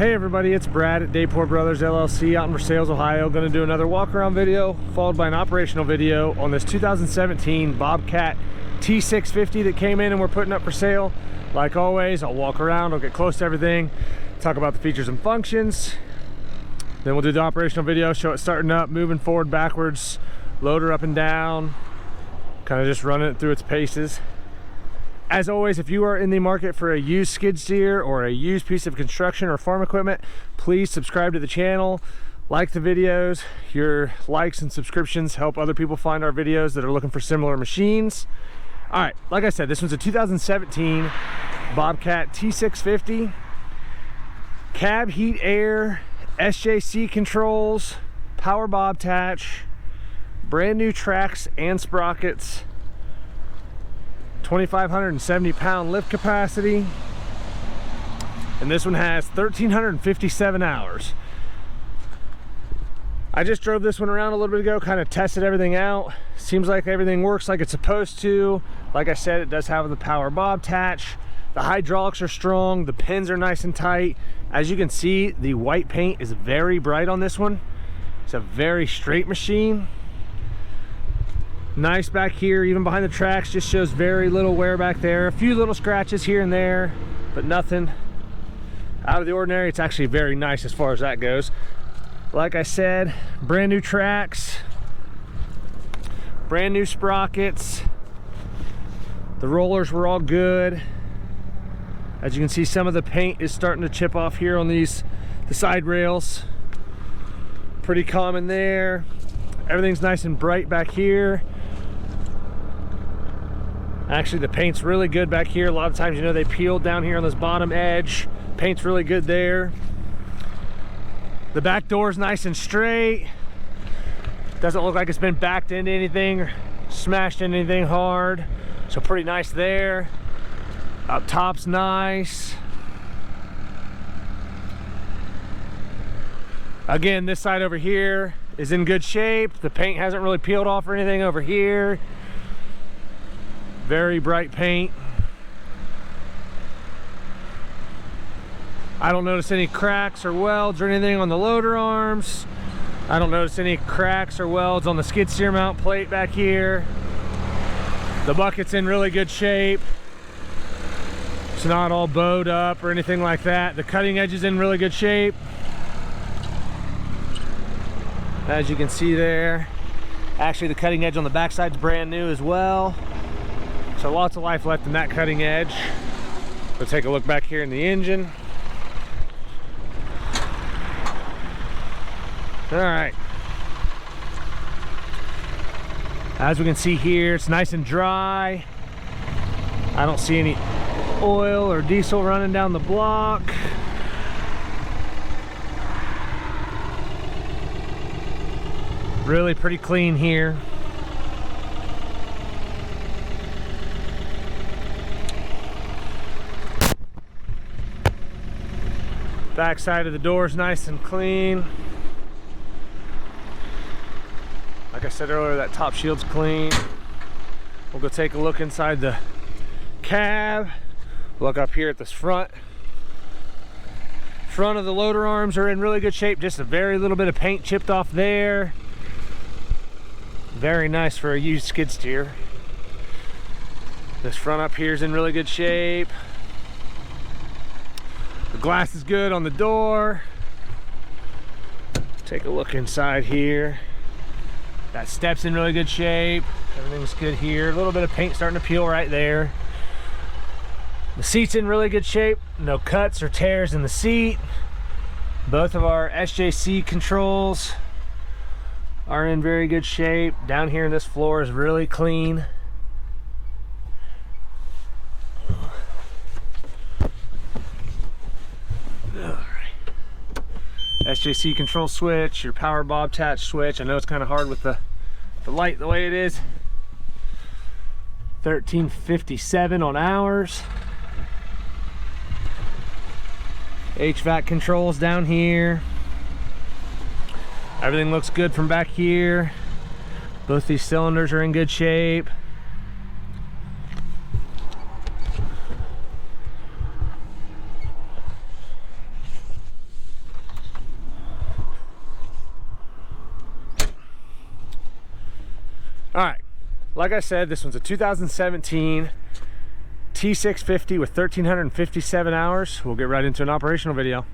Hey everybody, it's Brad at Dayport Brothers LLC out in Versailles, Ohio. Going to do another walk around video followed by an operational video on this 2017 Bobcat T650 that came in and we're putting up for sale. Like always, I'll walk around, I'll get close to everything, talk about the features and functions. Then we'll do the operational video, show it starting up, moving forward, backwards, loader up and down, kind of just running it through its paces. As always, if you are in the market for a used skid steer or a used piece of construction or farm equipment, please subscribe to the channel, like the videos. Your likes and subscriptions help other people find our videos that are looking for similar machines. All right, like I said, this one's a 2017 Bobcat T650. Cab heat air, SJC Controls, power Bobtach, brand new tracks and sprockets. 2,570 pound lift capacity, and this one has 1,357 hours. I just drove this one around a little bit ago, kind of tested everything out. Seems like everything works like it's supposed to. Like I said, it does have the power Bobtach. The hydraulics are strong, the pins are nice and tight. As you can see, the white paint is very bright on this one. It's a very straight machine. Nice back here, even behind the tracks, just shows very little wear back there. A few little scratches here and there, but nothing out of the ordinary. It's actually very nice as far as that goes. Like I said, brand new tracks, brand new sprockets. The rollers were all good. As you can see, some of the paint is starting to chip off here on the side rails. Pretty common there. Everything's nice and bright back here. Actually, the paint's really good back here. A lot of times, you know, they peeled down here on this bottom edge. Paint's really good there. The back door's nice and straight. Doesn't look like it's been backed into anything or smashed into anything hard. So pretty nice there. Up top's nice. Again, this side over here is in good shape. The paint hasn't really peeled off or anything over here. Very bright paint. I don't notice any cracks or welds or anything on the loader arms. I don't notice any cracks or welds on the skid steer mount plate back here. The bucket's in really good shape. It's not all bowed up or anything like that. The cutting edge is in really good shape, as you can see there. Actually, the cutting edge on the backside's brand new as well. So lots of life left in that cutting edge. We'll take a look back here in the engine. All right. As we can see here, it's nice and dry. I don't see any oil or diesel running down the block. Really pretty clean here. Back side of the door is nice and clean. Like I said earlier, that top shield's clean. We'll go take a look inside the cab. Look up here at this front. Front of the loader arms are in really good shape. Just a very little bit of paint chipped off there. Very nice for a used skid steer. This front up here is in really good shape. The glass is good on the door. Take a look inside here. That step's in really good shape. Everything's good here. A little bit of paint starting to peel right there. The seat's in really good shape. No cuts or tears in the seat. Both of our SJC controls are in very good shape. Down here in this floor is really clean. SJC control switch, your power Bobtach switch. I know it's kind of hard with the light the way it is. 1,357 on hours. HVAC controls down here. Everything looks good from back here. Both these cylinders are in good shape. All right, like I said, this one's a 2017 T650 with 1,357 hours. We'll get right into an operational video.